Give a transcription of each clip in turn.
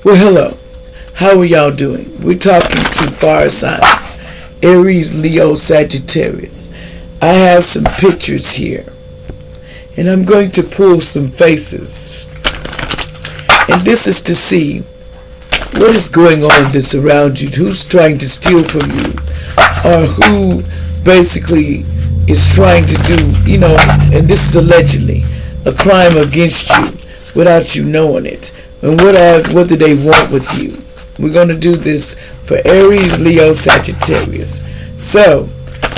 Well, hello. How are y'all doing? We're talking to fire signs, Aries-Leo-Sagittarius. I have some pictures here, and I'm going to pull some faces. And this is to see what is going on that's around you, who's trying to steal from you, or who basically is trying to do, and this is allegedly a crime against you without you knowing it. And what do they want with you? We're going to do this for Aries, Leo, Sagittarius. So,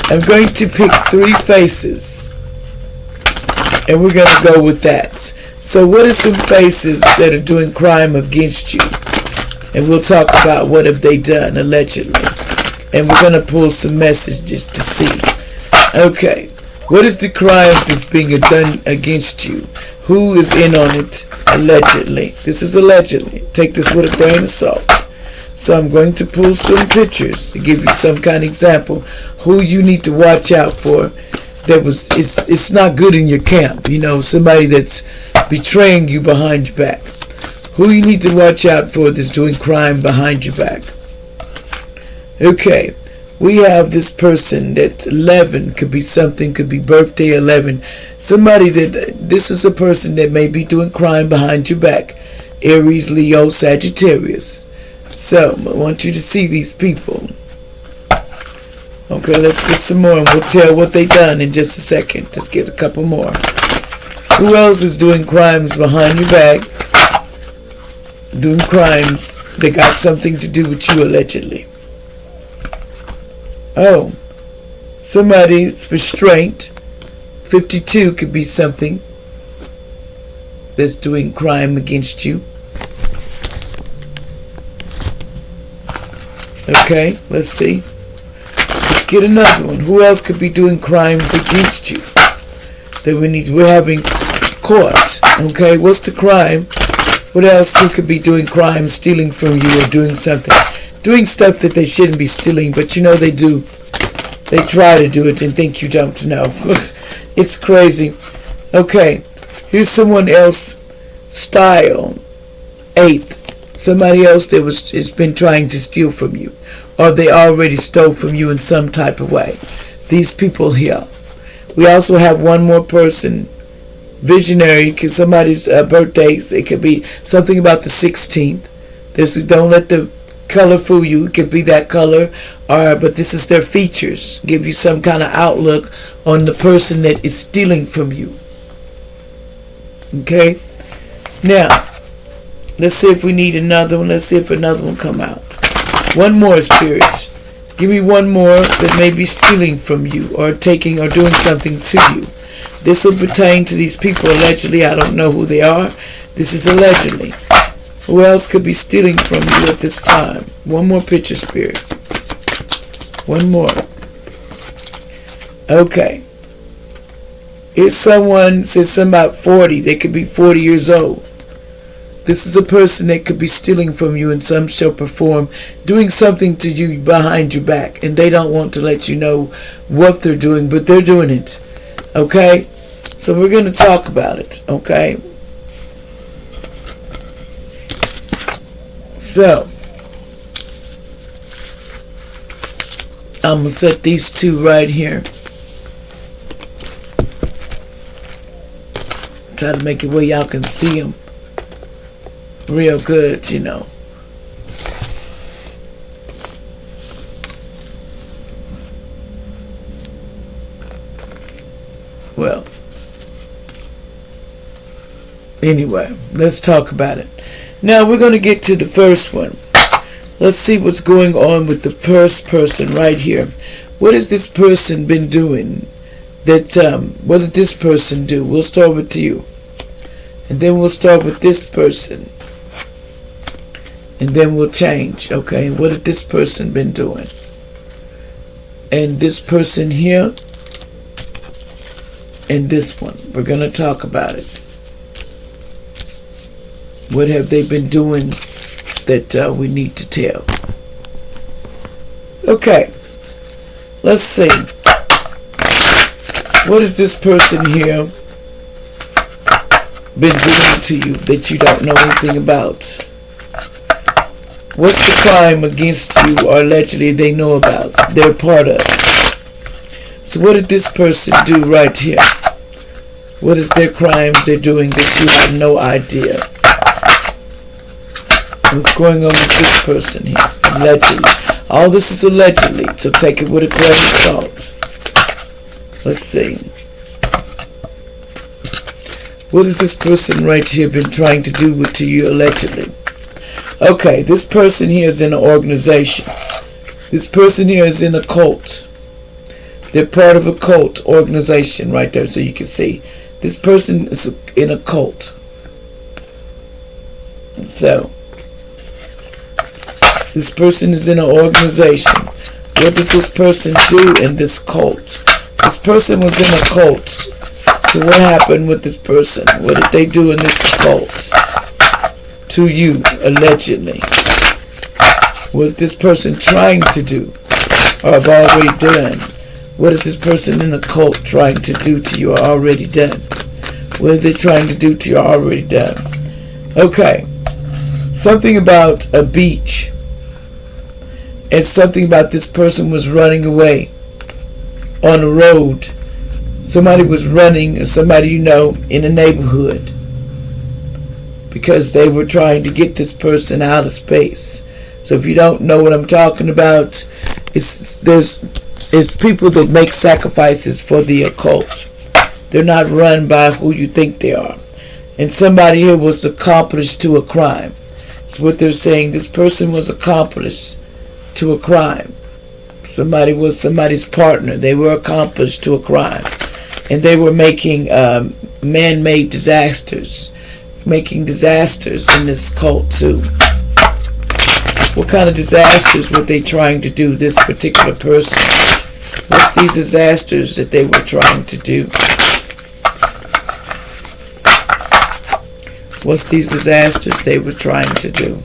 I'm going to pick 3 faces, and we're going to go with that. So, what are some faces that are doing crime against you? And we'll talk about what have they done, allegedly. And we're going to pull some messages to see. Okay, what is the crime that's being done against you? Who is in on it? Allegedly. This is allegedly. Take this with a grain of salt. So I'm going to pull some pictures to give you some kind of example who you need to watch out for. It's not good in your camp. Somebody that's betraying you behind your back. Who you need to watch out for that's doing crime behind your back. Okay. We have this person that 11 could be something, could be birthday 11. This is a person that may be doing crime behind your back. Aries, Leo, Sagittarius. So, I want you to see these people. Okay, let's get some more and we'll tell what they done in just a second. Let's get a couple more. Who else is doing crimes behind your back? Doing crimes that got something to do with you allegedly. Oh, somebody's restraint. 52 could be something that's doing crime against you. Okay, let's see. Let's get another one. Who else could be doing crimes against you? We're having courts. Okay, what's the crime? What else? Who could be doing crime, stealing from you or doing something? Doing stuff that they shouldn't be stealing, but they do. They try to do it and think you don't know. It's crazy. Okay, here's someone else. Style. 8th. Somebody else that has been trying to steal from you, or they already stole from you in some type of way. These people here. We also have one more person. Visionary, because somebody's birthdays. It could be something about the 16th. Don't let the color fool you. It could be that color, but this is their features. Give you some kind of outlook on the person that is stealing from you. Okay? Now, let's see if we need another one. Let's see if another one come out. One more, spirit. Give me one more that may be stealing from you or taking or doing something to you. This will pertain to these people allegedly. I don't know who they are. This is allegedly. Who else could be stealing from you at this time? One more picture, spirit. One more. Okay. If someone says something about 40, they could be 40 years old. This is a person that could be stealing from you in some shape or form, doing something to you behind your back, and they don't want to let you know what they're doing, but they're doing it. Okay? So we're going to talk about it. Okay? So, I'm going to set these 2 right here. Try to make it where y'all can see them real good, Well, anyway, let's talk about it. Now we're going to get to the first one. Let's see what's going on with the first person right here. What has this person been doing? What did this person do? We'll start with you. And then we'll start with this person. And then we'll change. Okay, what had this person been doing? And this person here. And this one. We're going to talk about it. What have they been doing that we need to tell? Okay. Let's see. What is this person here been doing to you that you don't know anything about? What's the crime against you or allegedly they know about? They're part of. So what did this person do right here? What is their crimes they're doing that you have no idea? What's going on with this person here? Allegedly. All this is allegedly, so take it with a grain of salt. Let's see. What has this person right here been trying to do to you allegedly? Okay, this person here is in an organization. This person here is in a cult. They're part of a cult organization right there, so you can see. This person is in a cult. So, this person is in an organization. What did this person do in this cult? This person was in a cult. So what happened with this person? What did they do in this cult to you, allegedly? What is this person trying to do or have already done? What is this person in a cult trying to do to you or already done? What are they trying to do to you or already done? Okay. Something about a beach. And something about this person was running away on the road. Somebody was running, somebody you know, in a neighborhood. Because they were trying to get this person out of space. So if you don't know what I'm talking about, it's people that make sacrifices for the occult. They're not run by who you think they are. And somebody here was accomplished to a crime. That's what they're saying. This person was accomplished to a crime. Somebody was somebody's partner. They were accomplished to a crime. And they were making man-made disasters. Making disasters in this cult too. What kind of disasters were they trying to do, this particular person? What's these disasters that they were trying to do? What's these disasters they were trying to do?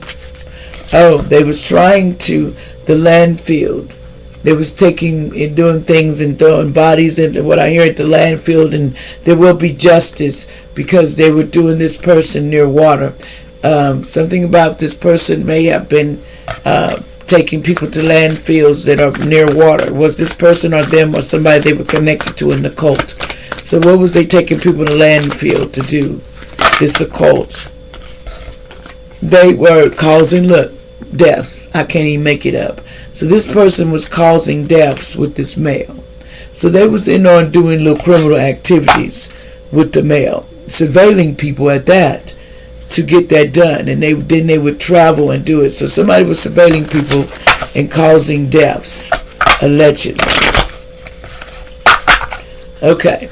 Oh, they was trying to the landfill. They was taking and doing things and throwing bodies into what I hear at the landfill, and there will be justice because they were doing this person near water. Something about this person may have been taking people to landfills that are near water. Was this person or them or somebody they were connected to in the cult? So what was they taking people to landfill to do? This occult. They were causing, look, deaths. I can't even make it up. So this person was causing deaths with this male. So they was in on doing little criminal activities with the male, surveilling people at that to get that done, and then they would travel and do it. So somebody was surveilling people and causing deaths, allegedly. Okay.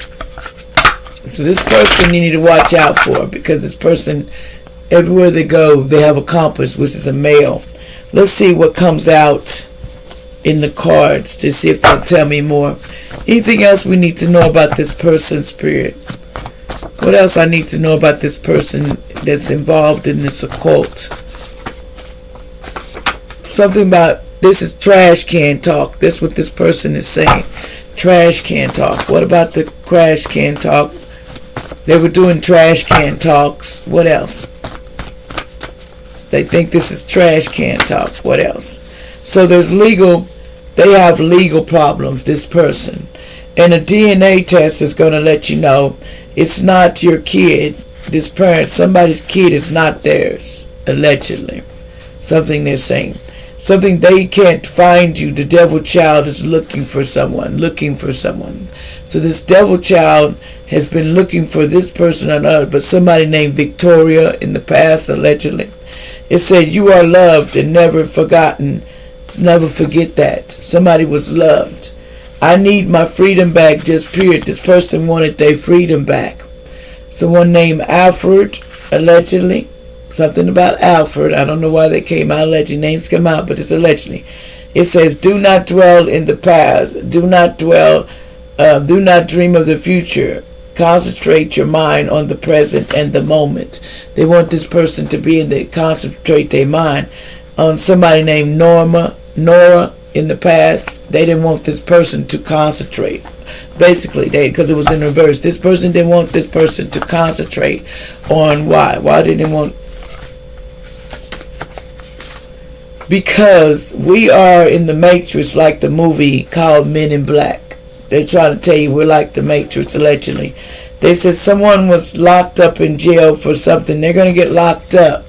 So this person you need to watch out for, because this person, everywhere they go, they have accomplished, which is a male. Let's see what comes out in the cards to see if they'll tell me more. Anything else we need to know about this person's spirit? What else I need to know about this person that's involved in this occult? Something about, this is trash can talk. That's what this person is saying. Trash can talk. What about the trash can talk? They were doing trash can talks. What else? They think this is trash can talk. What else? So there's legal, they have legal problems, this person. And a DNA test is going to let you know it's not your kid. This parent, somebody's kid is not theirs, allegedly. Something they're saying. Something they can't find you. The devil child is looking for someone. So this devil child has been looking for this person or another, but somebody named Victoria in the past, allegedly. It said, you are loved and never forgotten. Never forget that. Somebody was loved. I need my freedom back, just period. This person wanted their freedom back. Someone named Alfred, allegedly. Something about Alfred. I don't know why they came out. Allegedly. Names come out, but it's allegedly. It says, do not dwell in the past. Do not dream of the future. Concentrate your mind on the present and the moment. They want this person to be in the, concentrate their mind on somebody named Nora in the past. They didn't want this person to concentrate. Basically, because it was in reverse. This person didn't want this person to concentrate on why. Why didn't they want? Because we are in the Matrix, like the movie called Men in Black. They're trying to tell you we're like the Matrix, allegedly. They said someone was locked up in jail for something. They're going to get locked up.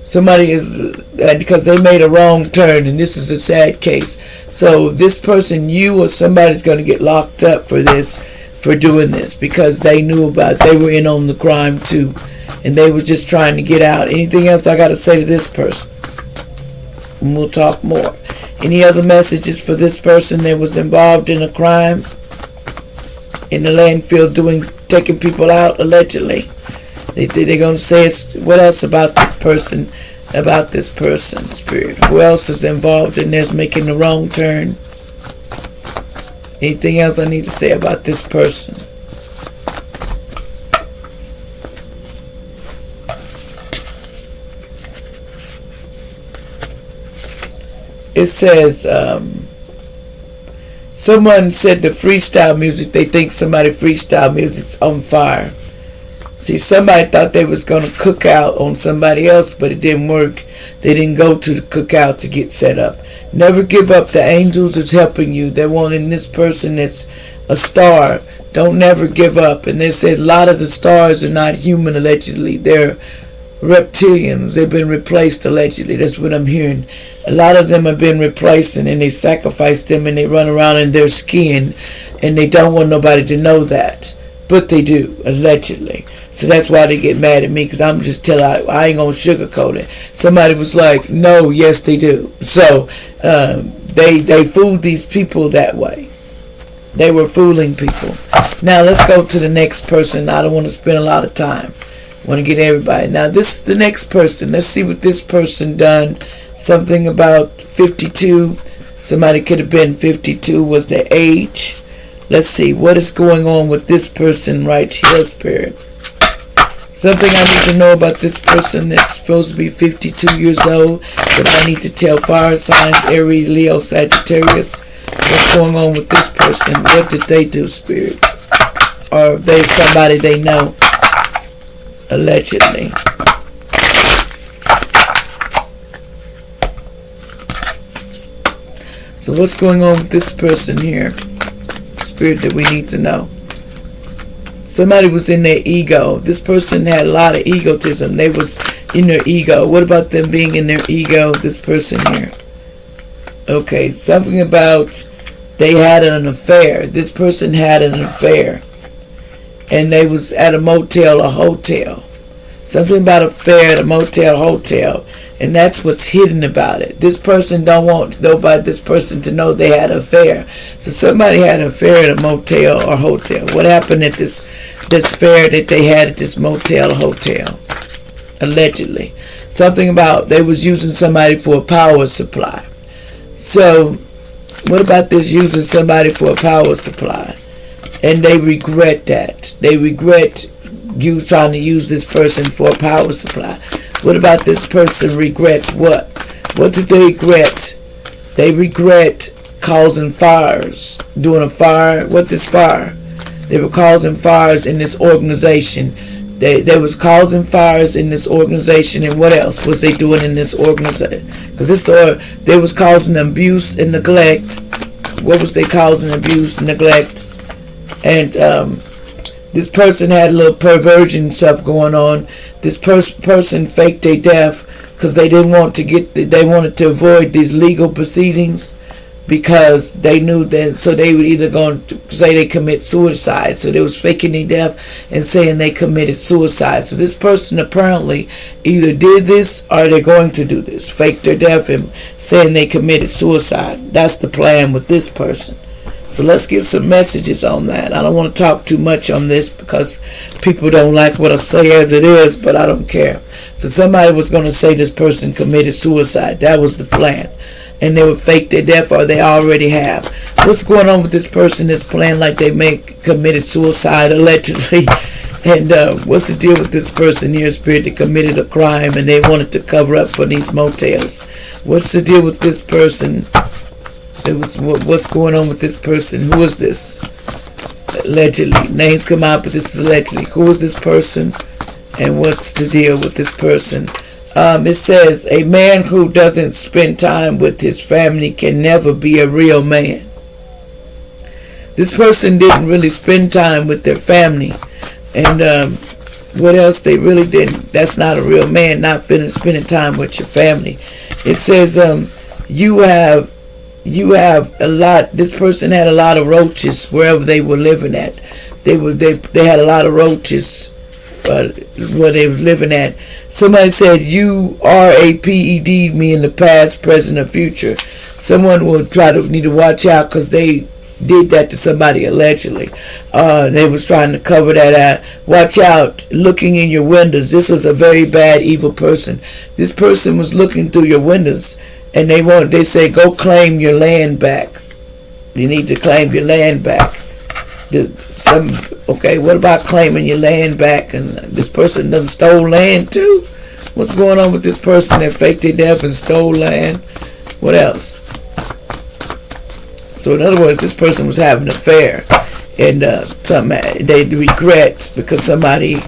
Somebody is, because they made a wrong turn, and this is a sad case. So this person, you or somebody's going to get locked up for this, for doing this, because they knew about it. They were in on the crime too, and they were just trying to get out. Anything else I got to say to this person? And we'll talk more. Any other messages for this person that was involved in a crime in the landfill, taking people out allegedly? They're going to say what else about this person? About this person, Spirit. Who else is involved in this, making the wrong turn? Anything else I need to say about this person? It says, someone said the freestyle music, they think somebody freestyle music's on fire. See, somebody thought they was going to cook out on somebody else, but it didn't work. They didn't go to the cookout to get set up. Never give up. The angels is helping you. They're wanting this person that's a star. Don't never give up. And they said a lot of the stars are not human, allegedly. They're reptilians. They've been replaced, allegedly. That's what I'm hearing. A lot of them have been replaced, and then they sacrifice them, and they run around in their skin, and they don't want nobody to know that. But they do, allegedly. So that's why they get mad at me, because I'm just telling, I ain't going to sugarcoat it. Somebody was like, no, yes, they do. So they fooled these people that way. They were fooling people. Now let's go to the next person. I don't want to spend a lot of time. I want to get everybody. Now this is the next person. Let's see what this person done. Something about 52. Somebody could have been 52 was the age. Let's see what is going on with this person right here, Spirit. Something I need to know about this person that's supposed to be 52 years old, but I need to tell fire signs, Aries-Leo-Sagittarius, what's going on with this person. What did they do, Spirit? Or they somebody they know, allegedly. So what's going on with this person here, Spirit, that we need to know? Somebody was in their ego. This person had a lot of egotism. They was in their ego. What about them being in their ego, this person here? Okay, something about they had an affair. This person had an affair. And they was at a motel or hotel. Something about affair at a motel, hotel. And that's what's hidden about it. This person don't want nobody, this person to know they had an affair. So somebody had an affair at a motel or hotel. What happened at this affair that they had at this motel or hotel? Allegedly. Something about they was using somebody for a power supply. So what about this using somebody for a power supply? And they regret that. They regret you trying to use this person for a power supply. What about this person regrets what? What do they regret? They regret causing fires. Doing a fire. What is fire? They were causing fires in this organization. They was causing fires in this organization. And what else was they doing in this organization? Because they was causing abuse and neglect. What was they causing? Abuse and neglect. And this person had a little perversion stuff going on. This person faked their death because they didn't want to they wanted to avoid these legal proceedings, because they knew that, so they would either go to say they commit suicide. So they was faking their death and saying they committed suicide. So this person apparently either did this or they're going to do this, fake their death and saying they committed suicide. That's the plan with this person. So let's get some messages on that. I don't want to talk too much on this because people don't like what I say as it is, but I don't care. So somebody was going to say this person committed suicide. That was the plan. And they would fake their death, or they already have. What's going on with this person that's playing like they committed suicide, allegedly? And what's the deal with this person here, Spirit, that committed a crime and they wanted to cover up for these motels? What's the deal with this person? What's going on with this person? Who is this? Allegedly. Names come out, but this is allegedly. Who is this person? And what's the deal with this person? It says, a man who doesn't spend time with his family can never be a real man. This person didn't really spend time with their family. And what else? They really didn't. That's not a real man, not spending time with your family. It says, you have a lot. This person had a lot of roaches wherever they were living at. They had a lot of roaches where they was living at. Somebody said, you RAPED me in the past, present, or future. Someone will need to watch out because they did that to somebody allegedly. They was trying to cover that out. Watch out, looking in your windows. This was a very bad, evil person. This person was looking through your windows, and they say, go claim your land back. You need to claim your land back. Okay, what about claiming your land back? And this person done stole land too? What's going on with this person that faked their death and stole land? What else? So in other words, this person was having an affair, and they regret because somebody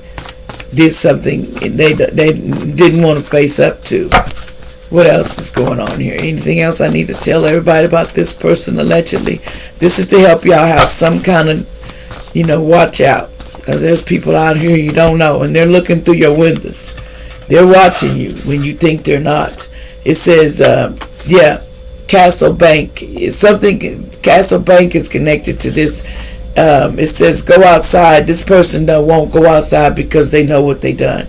did something they didn't want to face up to. What else is going on here? Anything else I need to tell everybody about this person allegedly? This is to help y'all have some kind of, watch out. Because there's people out here you don't know, and they're looking through your windows. They're watching you when you think they're not. It says, Castle Bank is something. Castle Bank is connected to this. It says, go outside. This person won't go outside because they know what they done.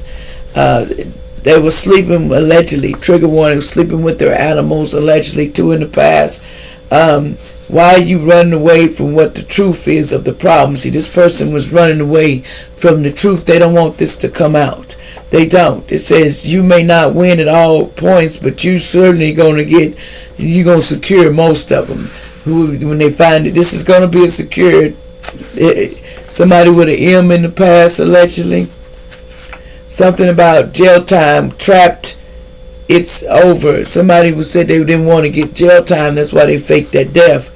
They were sleeping, allegedly, trigger warning, sleeping with their animals, allegedly, too, in the past. Why are you running away from what the truth is of the problem? See, this person was running away from the truth. They don't want this to come out. They don't. It says, you may not win at all points, but you certainly you're going to secure most of them. When they find it, this is going to be a secured, somebody with an M in the past, allegedly. Something about jail time, trapped, it's over. Somebody said they didn't want to get jail time, that's why they faked their death.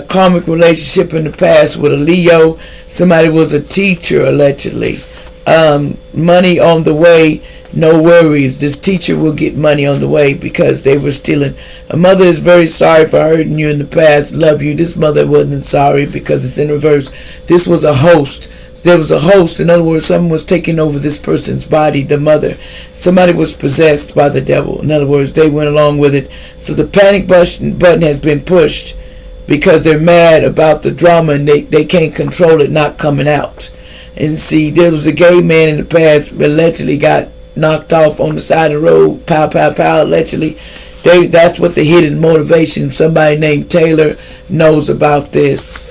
Karmic relationship in the past with a Leo. Somebody was a teacher, allegedly. Money on the way, no worries. This teacher will get money on the way because they were stealing. A mother is very sorry for hurting you in the past. Love you. This mother wasn't sorry because it's in reverse. This was a host. There was a host. In other words, someone was taking over this person's body, the mother. Somebody was possessed by the devil. In other words, they went along with it. So the panic button has been pushed because they're mad about the drama and they can't control it not coming out. And see, there was a gay man in the past allegedly got knocked off on the side of the road. Pow, pow, pow, allegedly. That's what the hidden motivation. Somebody named Taylor knows about this.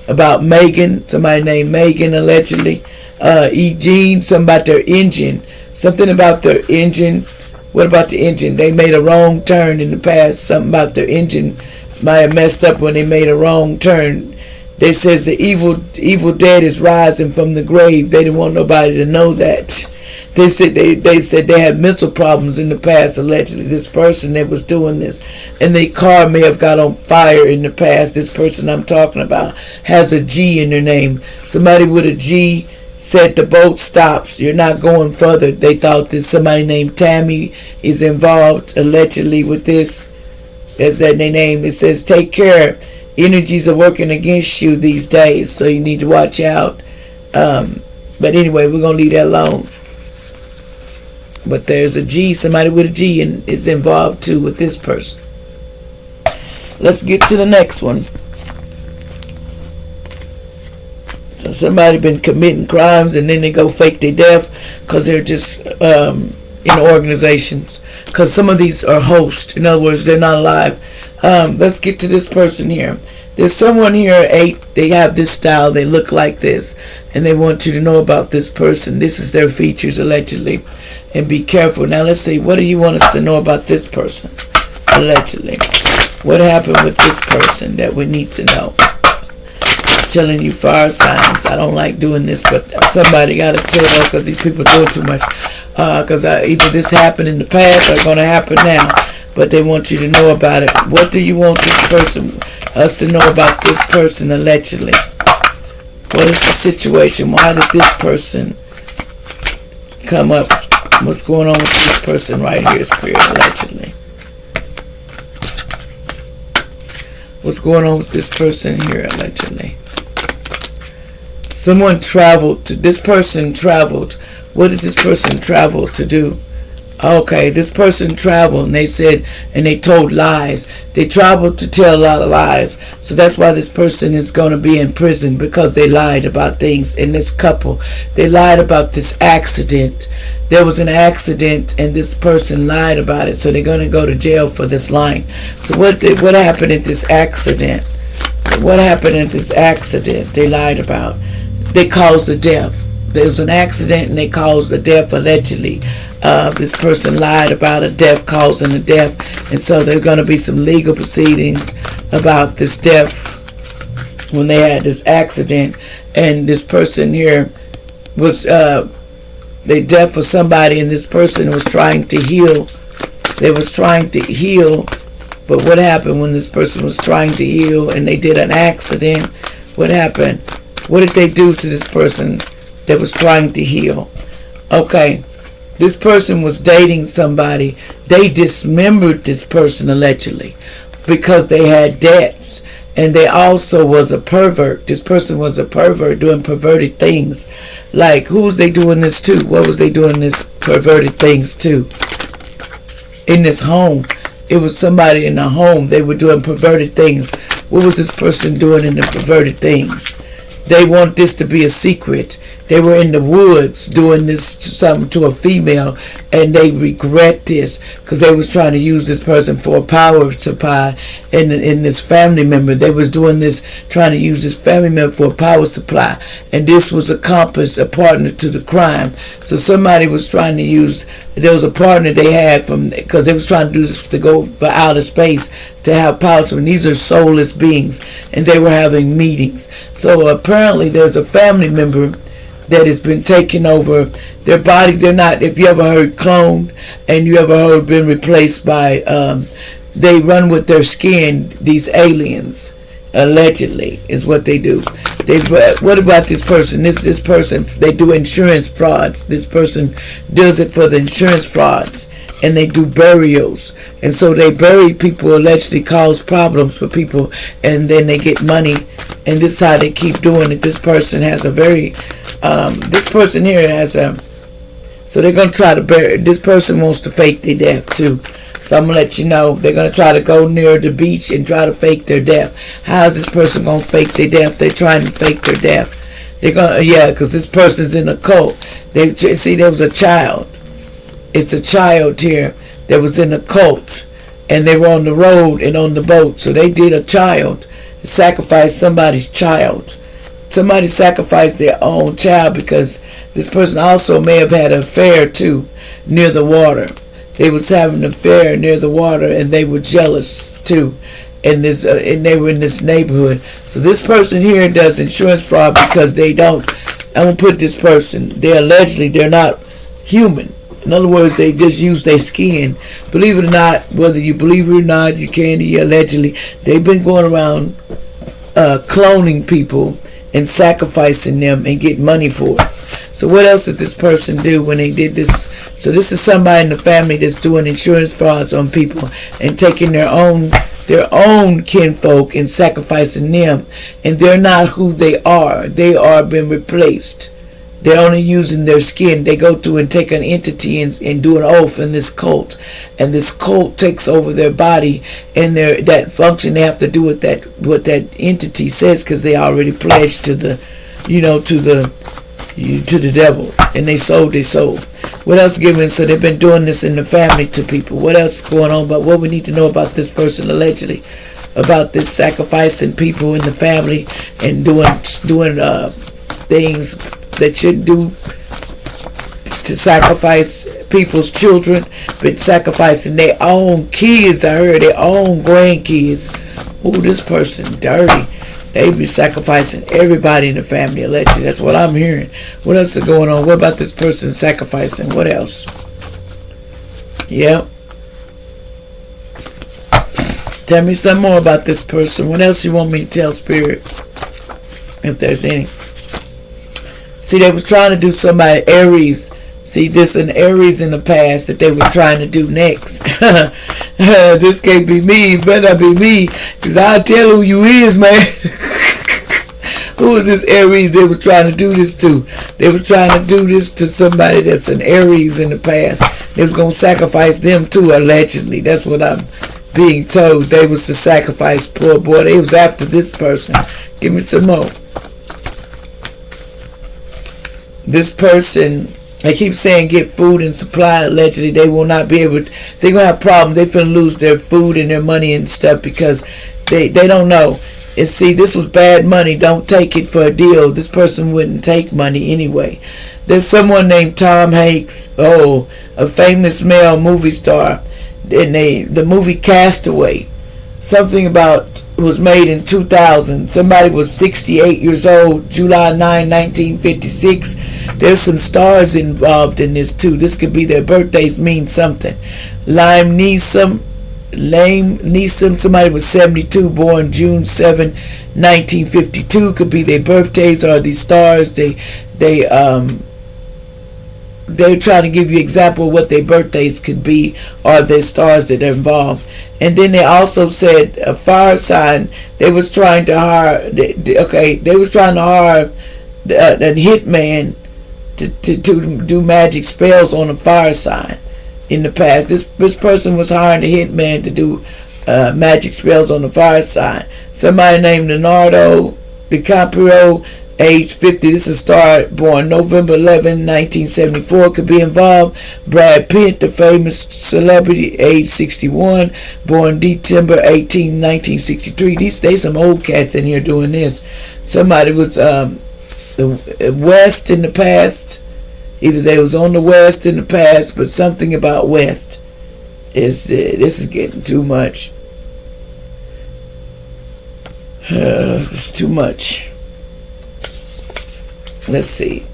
About Megan, somebody named Megan, allegedly. Jean, something about their engine. Something about their engine. What about the engine? They made a wrong turn in the past. Something about their engine might have messed up when they made a wrong turn. They says the evil dead is rising from the grave. They didn't want nobody to know that. They said they had mental problems in the past, allegedly. This person that was doing this, and their car may have got on fire in the past. This person I'm talking about has a G in their name. Somebody with a G said the boat stops. You're not going further. They thought that somebody named Tammy is involved, allegedly, with this. That's that their name. It says take care. Energies are working against you these days, so you need to watch out. But anyway, we're going to leave that alone. But there's a G, somebody with a G, and it's involved too with this person. Let's get to the next one. So somebody been committing crimes and then they go fake their death because they're just in organizations. Because some of these are hosts. In other words, they're not alive. Let's get to this person here. There's someone here, 8, they have this style, they look like this, and they want you to know about this person. This is their features, allegedly, and be careful. Now let's see, what do you want us to know about this person, allegedly? What happened with this person that we need to know? I'm telling you fire signs. I don't like doing this, but somebody got to tell because these people do it too much. Because either this happened in the past or going to happen now. But they want you to know about it. What do you want us to know about this person, allegedly? What is the situation? Why did this person come up What's going on with this person right here, Spirit, allegedly? What's going on with this person here, allegedly? Someone traveled to, this person traveled. What did this person travel to do? Okay, this person traveled and they said, and they told lies. They traveled to tell a lot of lies. So that's why this person is going to be in prison, because they lied about things. In this couple, they lied about this accident. There was an accident and this person lied about it. So they're going to go to jail for this lying. So what happened at this accident? What happened at this accident they lied about? They caused the death. There was an accident and they caused the death, allegedly. This person lied about a death, causing a death, and so there are going to be some legal proceedings about this death when they had this accident. And this person here was they death for somebody, and this person was trying to heal. They was trying to heal, but what happened when this person was trying to heal and they did an accident? What happened? What did they do to this person that was trying to heal? Okay. This person was dating somebody. They dismembered this person, allegedly, because they had debts. And they also was a pervert. This person was a pervert, doing perverted things. Like, who was they doing this to? What was they doing this perverted things to? In this home. It was somebody in the home. They were doing perverted things. What was this person doing in the perverted things? They want this to be a secret. They were in the woods doing this to something to a female, and they regret this because they was trying to use this person for a power supply in this family member. They was doing this, trying to use this family member for a power supply, and this was accomplice, a partner to the crime. So somebody was trying to use, there was a partner they had from, because they was trying to do this to go for outer space, to have power. So these are soulless beings, and they were having meetings. So apparently there's a family member that has been taking over their body. They're not, if you ever heard cloned, and you ever heard been replaced by, they run with their skin, these aliens, allegedly, is what they do. What about this person? This person, they do insurance frauds. This person does it for the insurance frauds, and they do burials. And so they bury people, allegedly cause problems for people, and then they get money, and this is how they keep doing it. This person has a very, this person here has a, so they're going to try to bury, this person wants to fake their death too. So I'm going to let you know, they're going to try to go near the beach and try to fake their death. How is this person going to fake their death? They're trying to fake their death. They're going to, yeah, because this person's in a cult. They see, there was a child. It's a child here that was in a cult, and they were on the road and on the boat. So they did a child, sacrificed somebody's child. Somebody sacrificed their own child because this person also may have had an affair too near the water. They was having an affair near the water, and they were jealous too. And this, and they were in this neighborhood. So this person here does insurance fraud because they don't. I'm gonna put this person. They're not human. In other words, they just use their skin. Believe it or not, whether you believe it or not, you can. Allegedly, they've been going around cloning people and sacrificing them and get money for it. So what else did this person do when they did this? So this is somebody in the family that's doing insurance frauds on people and taking their own kinfolk and sacrificing them, and they're not who they are. They are been replaced. They're only using their skin. They go through and take an entity and do an oath in this cult, and this cult takes over their body, and that function they have to do with what that entity says, because they already pledged to the, to the devil, and they sold their soul. What else given? So they've been doing this in the family to people. What else is going on? About what we need to know about this person, allegedly, about this sacrificing people in the family and doing things that shouldn't do, to sacrifice people's children, but sacrificing their own kids. I heard their own grandkids. Oh, this person dirty. They be sacrificing everybody in the family, allegedly. That's what I'm hearing. What else is going on? What about this person sacrificing? What else? Yeah. Tell me some more about this person. What else you want me to tell, Spirit? If there's any. See, they was trying to do somebody, Aries, See, this an Aries in the past that they were trying to do next. This can't be me. It better not be me. Because I'll tell who you is, man. Who is this Aries they were trying to do this to? They was trying to do this to somebody that's an Aries in the past. They was going to sacrifice them too, allegedly. That's what I'm being told. They was to sacrifice. Poor boy. They was after this person. Give me some more. This person, I keep saying get food and supply. Allegedly, they will not be able to. They're going to have problems. They're going to lose their food and their money and stuff because they don't know. And see, this was bad money. Don't take it for a deal. This person wouldn't take money anyway. There's someone named Tom Hanks. Oh, a famous male movie star. And the movie Castaway. Something about was made in 2000. Somebody was 68 years old. July 9, 1956. There's some stars involved in this too. This could be their birthdays mean something. Liam Neeson, somebody was 72, born June 7, 1952. Could be their birthdays or these stars. They're trying to give you example of what their birthdays could be or their stars that are involved. And then they also said a fire sign. They was trying to hire. They was trying to hire a hitman to do magic spells on a fire sign. In the past, this person was hiring a hitman to do magic spells on the fire sign. Somebody named Leonardo DiCaprio, age 50. This is a star born November 11, 1974. Could be involved. Brad Pitt, the famous celebrity, age 61, born December 18, 1963. There's some old cats in here doing this. Somebody was the West in the past. Either they was on the West in the past, but something about West this is getting too much. It's too much. Let's see.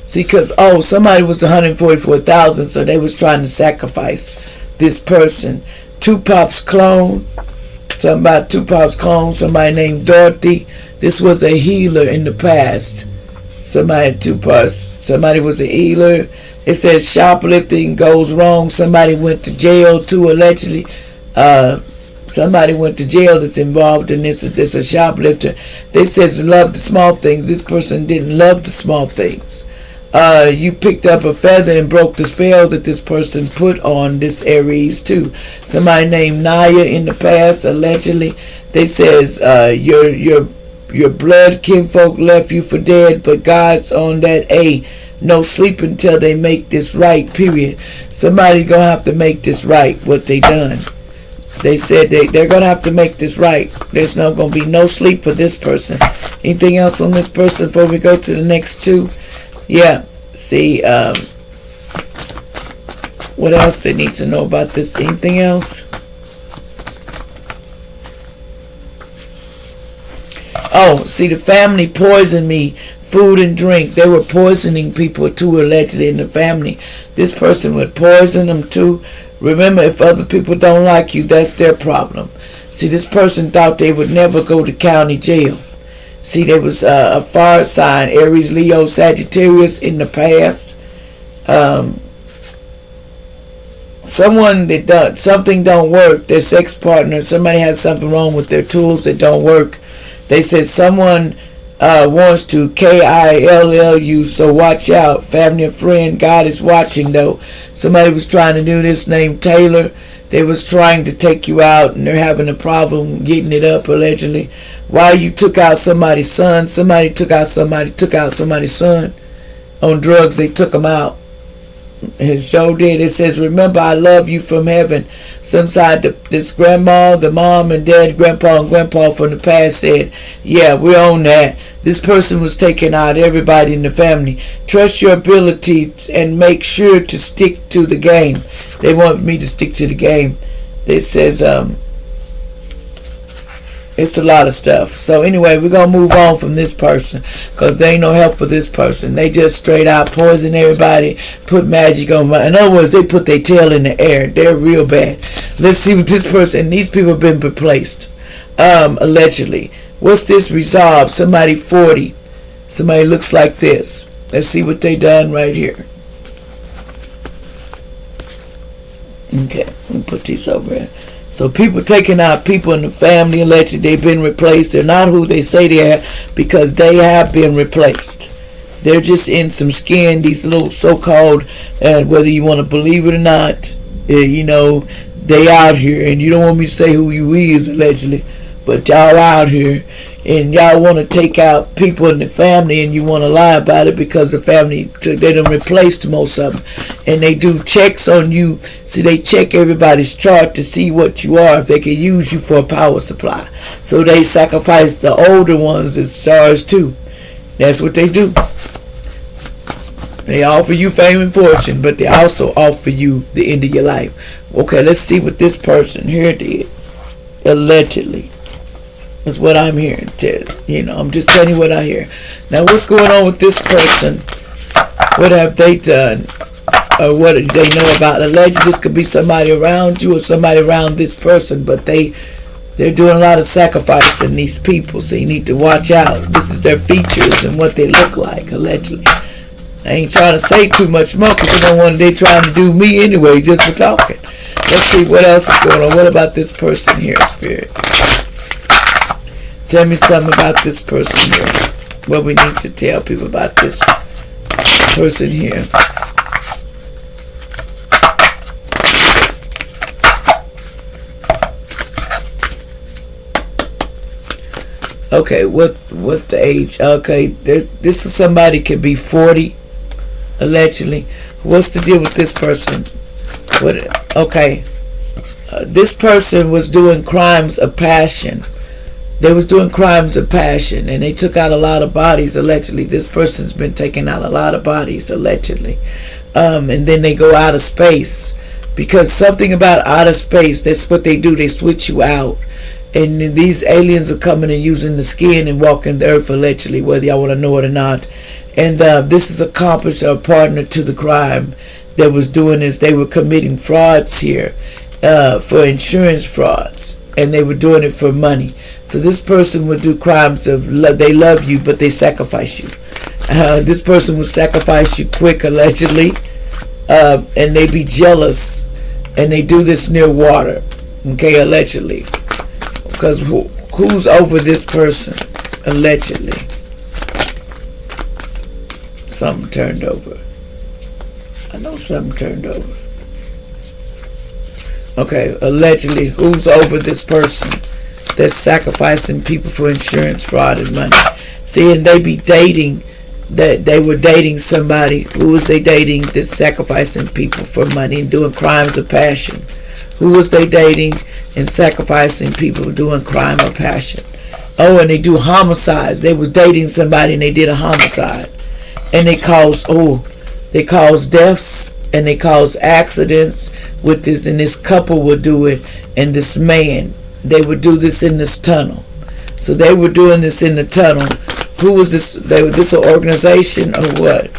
See, because somebody was 144,000, so they was trying to sacrifice this person. Tupac's clone. Something about Tupac's clone. Somebody named Dorothy. This was a healer in the past. Somebody was a healer. It says shoplifting goes wrong. Somebody went to jail too, allegedly. Somebody went to jail that's involved in this. It's a shoplifter. They says love the small things. This person didn't love the small things. You picked up a feather and broke the spell that this person put on this Aries too. Somebody named Naya in the past, allegedly. They says your blood kinfolk left you for dead, but God's on that no sleep until they make this right, period. Somebody gonna have to make this right, what they done. They said they're gonna have to make this right. There's not gonna be no sleep for this person. Anything else on this person before we go to the next two? Yeah, see, what else they need to know about this? Anything else? Oh, see, the family poisoned me. Food and drink. They were poisoning people too, allegedly, in the family. This person would poison them too. Remember, if other people don't like you, that's their problem. See, this person thought they would never go to county jail. See, there was a fire sign, Aries-Leo-Sagittarius in the past. Someone that something don't work, their sex partner, somebody has something wrong with their tools that don't work. They said someone wants to kill you, so watch out. Family or friend, God is watching though. Somebody was trying to do this named Taylor. They was trying to take you out and they're having a problem getting it up, allegedly. Why you took out somebody's son? Somebody took out somebody's son on drugs. They took him out. And so did. It says, remember, I love you from heaven. Sometimes this grandma, the mom and dad, grandpa and grandpa from the past said, yeah, we're on that. This person was taking out everybody in the family. Trust your abilities and make sure to stick to the game. They want me to stick to the game. It says, it's a lot of stuff. So anyway, we're going to move on from this person because there ain't no help for this person. They just straight out poison everybody, put magic on. In other words, they put their tail in the air. They're real bad. Let's see what this person, these people have been replaced, allegedly. What's this resolve? Somebody 40. Somebody looks like this. Let's see what they done right here. Okay, let me put these over here. So people taking out people in the family, allegedly they've been replaced. They're not who they say they are because they have been replaced. They're just in some skin, these little so-called, whether you want to believe it or not, they out here. And you don't want me to say who you is, allegedly, but y'all out here. And y'all want to take out people in the family and you want to lie about it because the family, they done replaced most of them. And they do checks on you. See, they check everybody's chart to see what you are, if they can use you for a power supply. So they sacrifice the older ones as stars too. That's what they do. They offer you fame and fortune, but they also offer you the end of your life. Okay, let's see what this person here did. Allegedly. That's what I'm hearing. I'm just telling you what I hear. Now, what's going on with this person? What have they done? Or what do they know about? Allegedly, this could be somebody around you or somebody around this person, but they're doing a lot of sacrificing these people, so you need to watch out. This is their features and what they look like, allegedly. I ain't trying to say too much more because you know what they're trying to do me anyway, just for talking. Let's see what else is going on. What about this person here, Spirit? Tell me something about this person here. What we need to tell people about this person here. Okay, what's the age? Okay, this is somebody could be 40, allegedly. What's the deal with this person? Okay, this person was doing crimes of passion. They was doing crimes of passion, and they took out a lot of bodies, allegedly. This person's been taking out a lot of bodies, allegedly. And then they go out of space. Because something about outer space, that's what they do. They switch you out. And these aliens are coming and using the skin and walking the earth, allegedly, whether y'all want to know it or not. And this is accomplished a partner to the crime that was doing this. They were committing frauds here for insurance frauds. And they were doing it for money. So this person would do crimes of love. They love you, but they sacrifice you. This person would sacrifice you quick, allegedly. And they be jealous. And they do this near water. Okay, allegedly. Because who's over this person? Allegedly. Something turned over. I know something turned over. Okay, allegedly, who's over this person that's sacrificing people for insurance fraud and money? See, and they be dating, that they were dating somebody. Who was they dating that's sacrificing people for money and doing crimes of passion? Who was they dating and sacrificing people doing crime of passion? Oh, and they do homicides. They was dating somebody and they did a homicide. And they cause deaths and they cause accidents with this, and this couple would do it, and this man, they would do this in this tunnel. So they were doing this in the tunnel. Who was this? This an organization or what?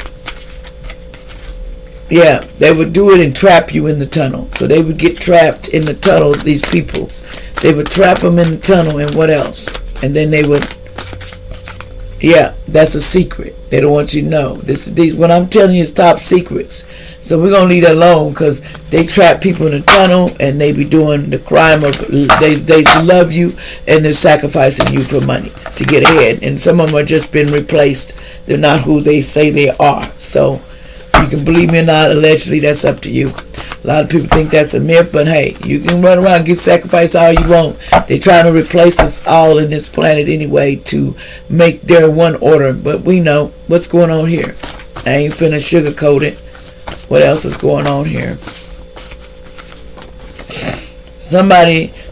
Yeah, they would do it and trap you in the tunnel. So they would get trapped in the tunnel, these people. They would trap them in the tunnel, and what else? And then they would, yeah, that's a secret. They don't want you to know. What I'm telling you is top secrets. So we're going to leave that alone because they trap people in the tunnel and they be doing the crime of, they love you and they're sacrificing you for money to get ahead. And some of them are just been replaced. They're not who they say they are. So you can believe me or not, allegedly, that's up to you. A lot of people think that's a myth, but hey, you can run around and get sacrificed all you want. They're trying to replace us all in this planet anyway to make their one order. But we know what's going on here. I ain't finna sugarcoat it. What else is going on here?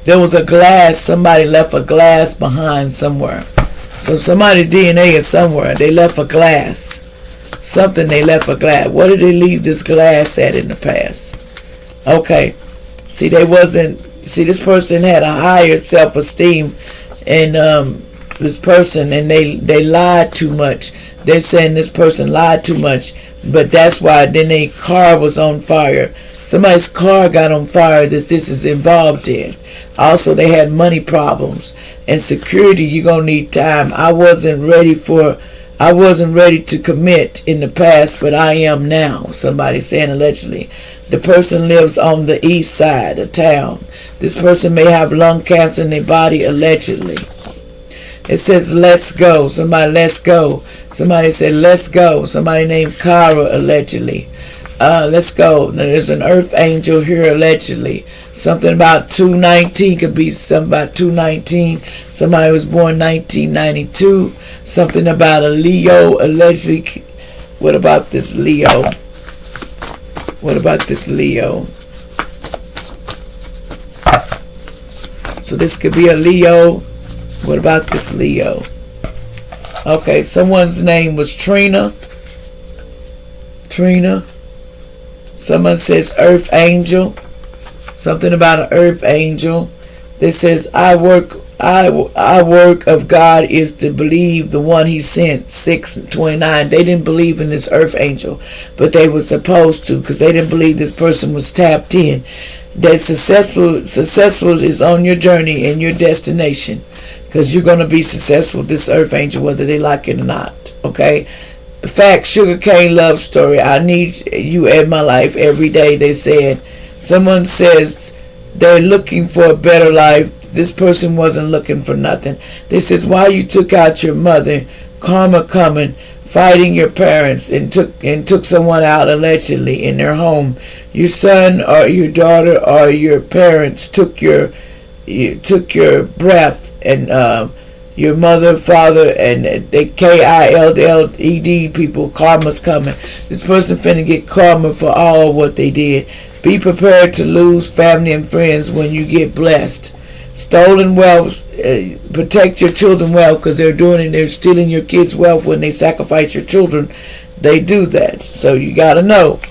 There was a glass. Somebody left a glass behind somewhere. So somebody's DNA is somewhere. They left a glass. Something they left a glass. What did they leave this glass at in the past? Okay. See, this person had a higher self-esteem, and this person, and they lied too much. They're saying this person lied too much, but that's why then their car was on fire. Somebody's car got on fire that this is involved in. Also, they had money problems and security. You're gonna need time. I wasn't ready to commit in the past, but I am now. Somebody saying allegedly. The person lives on the east side of town. This person may have lung cancer in their body, allegedly. It says, let's go. Somebody, let's go. Somebody said, let's go. Somebody named Kara, allegedly. Let's go. Now, there's an earth angel here, allegedly. Something about 219, could be something about 219. Somebody was born 1992. Something about a Leo, allegedly. What about this Leo? What about this Leo? So this could be a Leo. What about this Leo? Okay, someone's name was Trina. Trina. Someone says Earth Angel. Something about an Earth Angel. That says, our work of God is to believe the one he sent. 6:29. They didn't believe in this Earth Angel, but they were supposed to, because they didn't believe this person was tapped in. That successful is on your journey and your destination, because you're going to be successful, this Earth Angel, whether they like it or not. Okay? Fact, sugarcane love story. I need you in my life every day, they said. Someone says they're looking for a better life. This person wasn't looking for nothing. They says, why you took out your mother, karma coming, fighting your parents, and took someone out, allegedly, in their home. Your son or your daughter or your parents took your breath, and your mother, father, and the KILLED people, karma's coming. This person finna get karma for all what they did. Be prepared to lose family and friends when you get blessed. Stolen wealth, protect your children well, because they're doing it. They're stealing your kids' wealth when they sacrifice your children. They do that. So you got to know.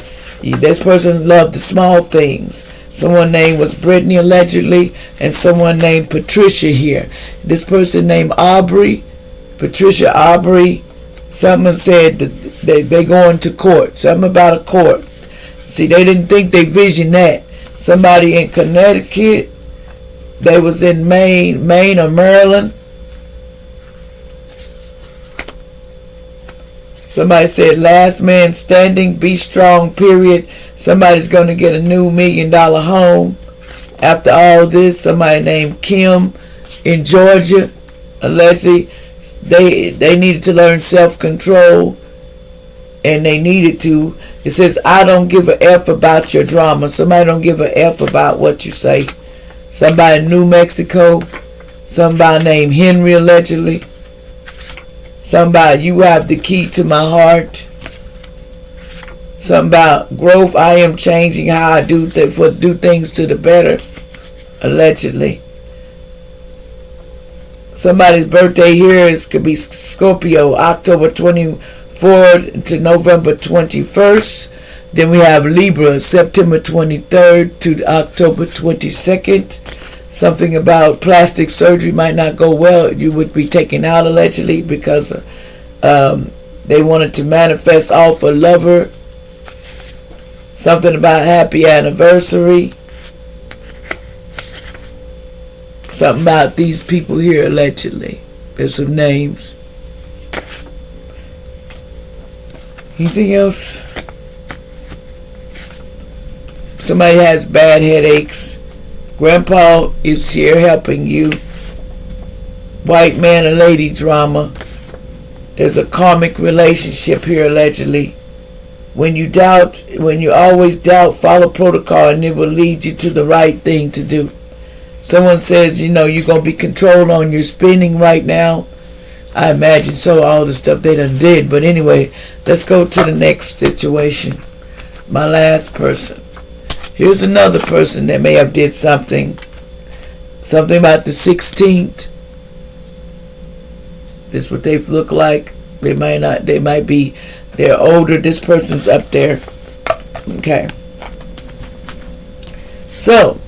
This person loved the small things. Someone named was Brittany, allegedly, and someone named Patricia here. This person named Aubrey, Patricia Aubrey. Someone said that they going to court. Something about a court. See, they didn't think they visioned that. Somebody in Connecticut. They was in Maine or Maryland. Somebody said, last man standing, be strong, period. Somebody's going to get a new $1 million home. After all this, somebody named Kim in Georgia, allegedly, they needed to learn self-control, and they needed to. It says, I don't give a F about your drama. Somebody don't give a F about what you say. Somebody in New Mexico. Somebody named Henry, allegedly. Somebody, you have the key to my heart. Something about growth. I am changing how I do things to the better, allegedly. Somebody's birthday here could be Scorpio, October 24th to November 21st. Then we have Libra, September 23rd to October 22nd. Something about plastic surgery might not go well. You would be taken out, allegedly, because they wanted to manifest off a lover. Something about happy anniversary. Something about these people here, allegedly. There's some names. Anything else? Somebody has bad headaches. Grandpa is here helping you. White man and lady drama. There's a karmic relationship here, allegedly. When you always doubt, follow protocol, and it will lead you to the right thing to do. Someone says, you're going to be controlled on your spending right now. I imagine so, all the stuff they done did. But anyway, let's go to the next situation. My last person. Here's another person that may have did something. Something about the 16th. This is what they look like. They might be, they're older. This person's up there. Okay. So,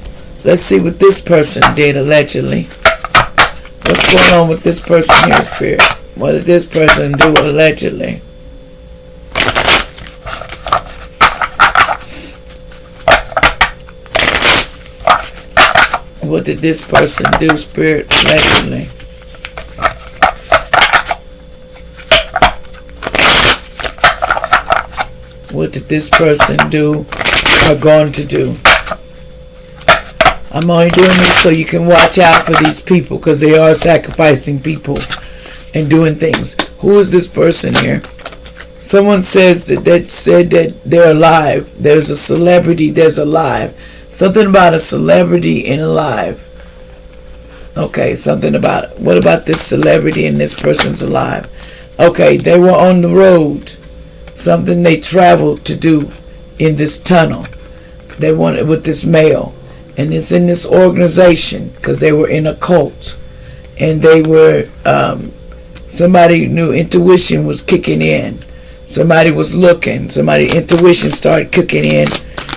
let's see what this person did, allegedly. What's going on with this person here, Spirit? What did this person do, allegedly? What did this person do, Spirit, allegedly? What did this person do, are going to do. I'm only doing this so you can watch out for these people, because they are sacrificing people and doing things. Who is this person here? Someone says that said that they're alive. There's a celebrity that's alive. Something about a celebrity and alive. Okay, something about it. What about this celebrity and this person's alive? Okay, they were on the road. Something they traveled to do in this tunnel. They wanted with this male. And it's in this organization because they were in a cult. And they were, somebody knew intuition was kicking in. Somebody was looking. Somebody's intuition started kicking in.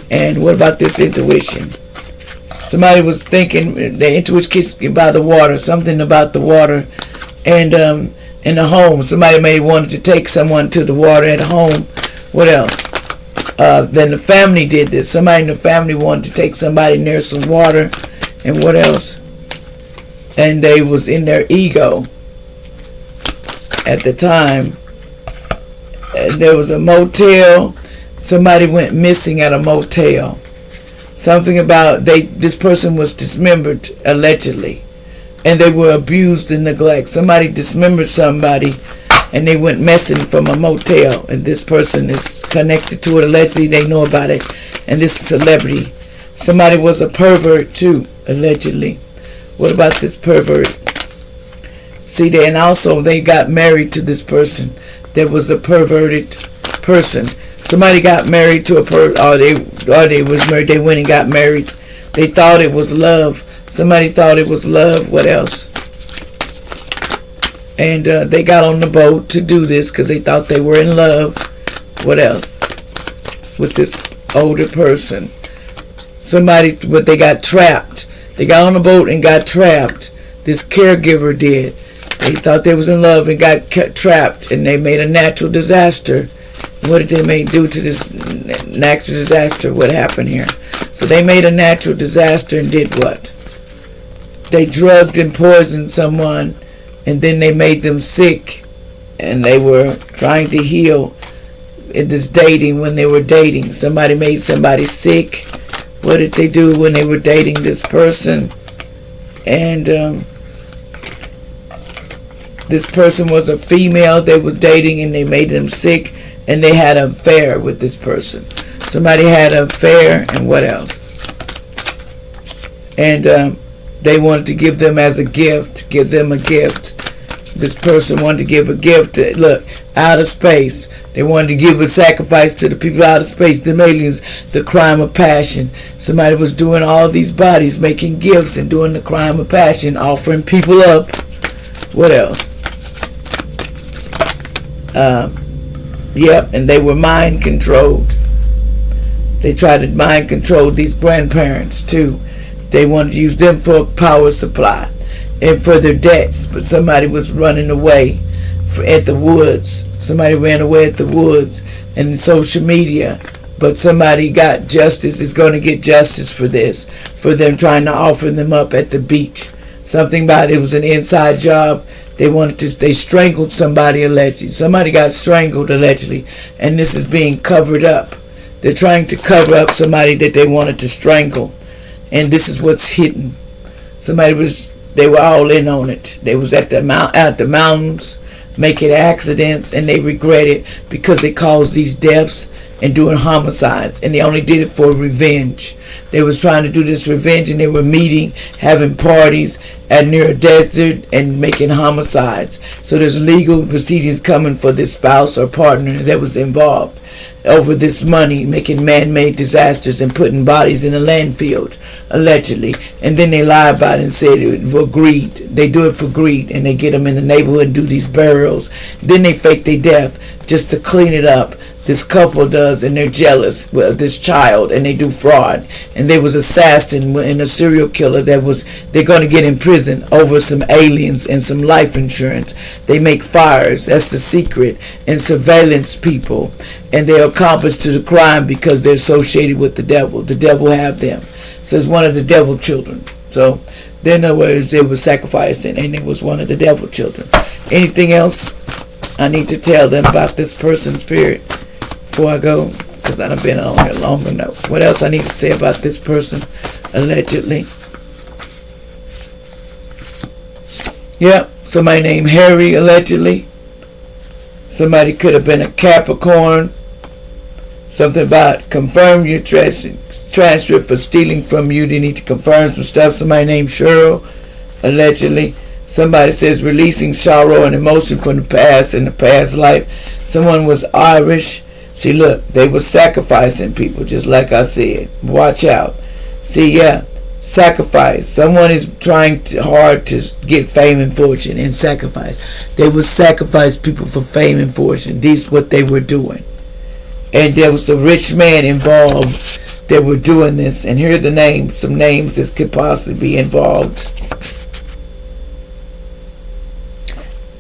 And what about this intuition? Somebody was thinking, the intuition kicks by the water, something about the water. And in the home, somebody may wanted to take someone to the water at home. What else? Then the family did this. Somebody in the family wanted to take somebody near some water. And what else? And they was in their ego at the time. And there was a motel. Somebody went missing at a motel. Something about this person was dismembered, allegedly. And they were abused and neglected. Somebody dismembered somebody and they went missing from a motel. And this person is connected to it. Allegedly, they know about it. And this celebrity. Somebody was a pervert too, allegedly. What about this pervert? See, and also they got married to this person. There was a perverted person. Somebody got married to a person, or they was married. They went and got married. They thought it was love. Somebody thought it was love. What else? And they got on the boat to do this because they thought they were in love. What else? With this older person. Somebody, but they got trapped. They got on the boat and got trapped. This caregiver did. They thought they was in love and got trapped, and they made a natural disaster. What did they do to this natural disaster? What happened here? So they made a natural disaster and did what? They drugged and poisoned someone, and then they made them sick, and they were trying to heal in this dating. When they were dating, somebody made somebody sick. What did they do when they were dating this person? And this person was a female they were dating, and they made them sick, and they had an affair with this person. Somebody had an affair, and what else? And they wanted to give them as a gift, give them a gift. This person wanted to give a gift to, look, outer space. They wanted to give a sacrifice to the people out of space, the aliens, the crime of passion. Somebody was doing all these bodies, making gifts and doing the crime of passion, offering people up. What else? Yep, and they were mind controlled. They tried to mind control these grandparents too. They wanted to use them for a power supply and for their debts, but somebody was running away at the woods. Somebody ran away at the woods and in social media, but somebody got justice, is going to get justice for this, for them trying to offer them up at the beach. Something about it was an inside job. They strangled somebody allegedly. Somebody got strangled allegedly, and this is being covered up. They're trying to cover up somebody that they wanted to strangle, and this is what's hidden. They were all in on it. They was at the mountains, making accidents, and they regret it because they caused these deaths and doing homicides, and they only did it for revenge. They was trying to do this revenge, and they were meeting, having parties at near a desert and making homicides. So there's legal proceedings coming for this spouse or partner that was involved over this money, making man-made disasters and putting bodies in a landfill, allegedly. And then they lie about it and say it for greed. They do it for greed, and they get them in the neighborhood and do these burials. Then they fake their death just to clean it up. This couple does, and they're jealous with this child, and they do fraud. And there was assassin and a serial killer they're going to get in prison over some aliens and some life insurance. They make fires, that's the secret, and surveillance people, and they're accomplice to the crime because they're associated with the devil. The devil have them. So it's one of the devil children. So in other words, they were sacrificing, and it was one of the devil children. Anything else I need to tell them about this person's spirit before I go? because I've been on here long enough. What else I need to say about this person, allegedly? Yeah, somebody named Harry, allegedly. Somebody could have been a Capricorn. Something about confirm your transcript for stealing from you. They need to confirm some stuff. Somebody named Cheryl, allegedly. Somebody says releasing sorrow and emotion from the past in the past life. Someone was Irish. See, look, they were sacrificing people, just like I said. Watch out. See, yeah, sacrifice. Someone is trying hard to get fame and fortune and sacrifice. They would sacrifice people for fame and fortune. This is what they were doing. And there was a rich man involved that were doing this. And here are the names, some names that could possibly be involved.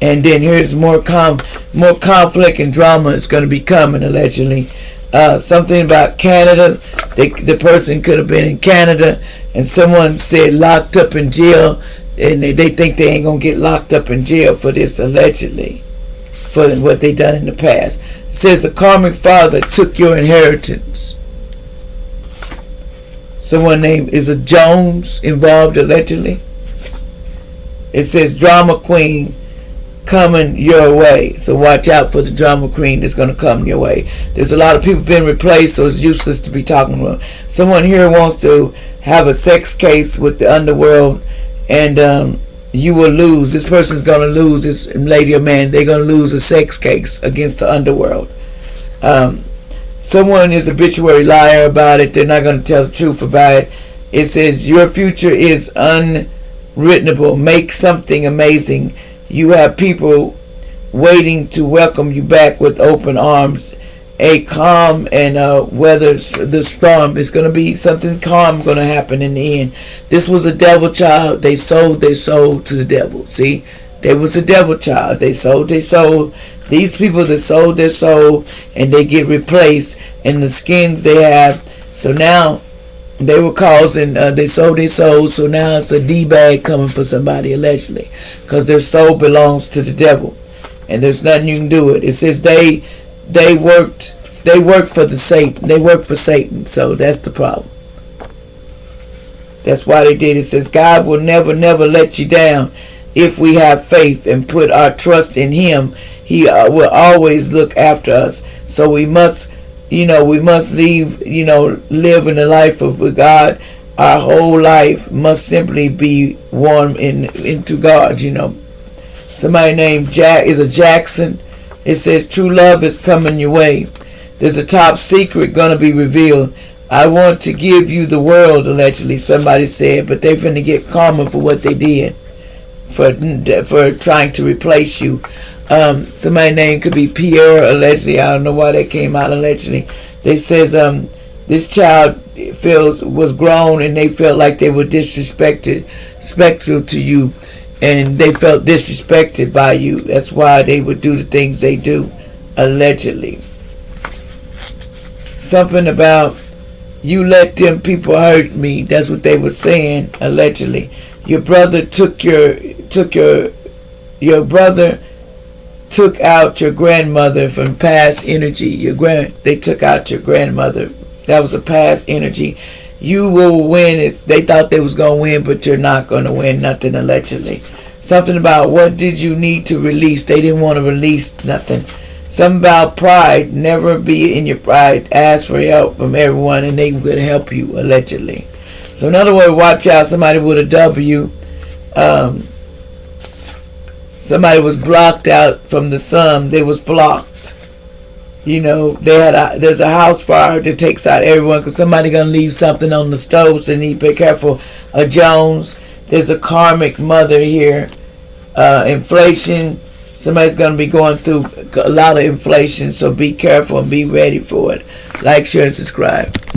And then here's more conflict and drama is going to be coming, allegedly. Something about Canada. The person could have been in Canada, and someone said locked up in jail, and they think they ain't going to get locked up in jail for this, allegedly, for what they done in the past. It says a karmic father took your inheritance. Someone named is a Jones involved, allegedly. It says drama queen coming your way, so watch out for the drama queen that's going to come your way. There's a lot of people being replaced, so it's useless to be talking about. Someone here wants to have a sex case with the underworld, and you will lose. This person's going to lose. This lady or man, they're going to lose a sex case against the underworld. Someone is a obituary liar about it. They're not going to tell the truth about it. It says your future is unwrittenable. Make something amazing. You have people waiting to welcome you back with open arms. A calm and weather the storm. It's going to be something calm going to happen in the end. This was a devil child. They sold their soul to the devil. See, they was a devil child. They sold their soul. These people that sold their soul and they get replaced in the skins they have. So now they were causing, they sold their soul, so now it's a D-bag coming for somebody, allegedly, because their soul belongs to the devil, and there's nothing you can do it. It says they worked for the Satan. They worked for Satan, so that's the problem. That's why they did it. It says God will never let you down if we have faith and put our trust in Him. He will always look after us. So we must. We must live in the life of God. Our whole life must simply be warm into God, Somebody named Jack is a Jackson. It says true love is coming your way. There's a top secret going to be revealed. I want to give you the world, allegedly, somebody said, but they're going to get karma for what they did, for trying to replace you. Somebody's name could be Pierre, allegedly. I don't know why that came out, allegedly. They says this child was grown and they felt like they were disrespectful to you, and they felt disrespected by you. That's why they would do the things they do, allegedly. Something about you let them people hurt me. That's what they were saying, allegedly. Your brother took out your grandmother from past energy. They took out your grandmother. That was a past energy. You will win. They thought they was going to win, but you're not going to win nothing, allegedly. Something about what did you need to release. They didn't want to release nothing. Something about pride. Never be in your pride. Ask for help from everyone and they will help you, allegedly. So in other words, watch out. Somebody with a W. Somebody was blocked out from the sun. They was blocked. There's a house fire that takes out everyone because somebody going to leave something on the stove, so you need to be careful. A Jones. There's a karmic mother here. Inflation. Somebody's going to be going through a lot of inflation, so be careful and be ready for it. Like, share, and subscribe.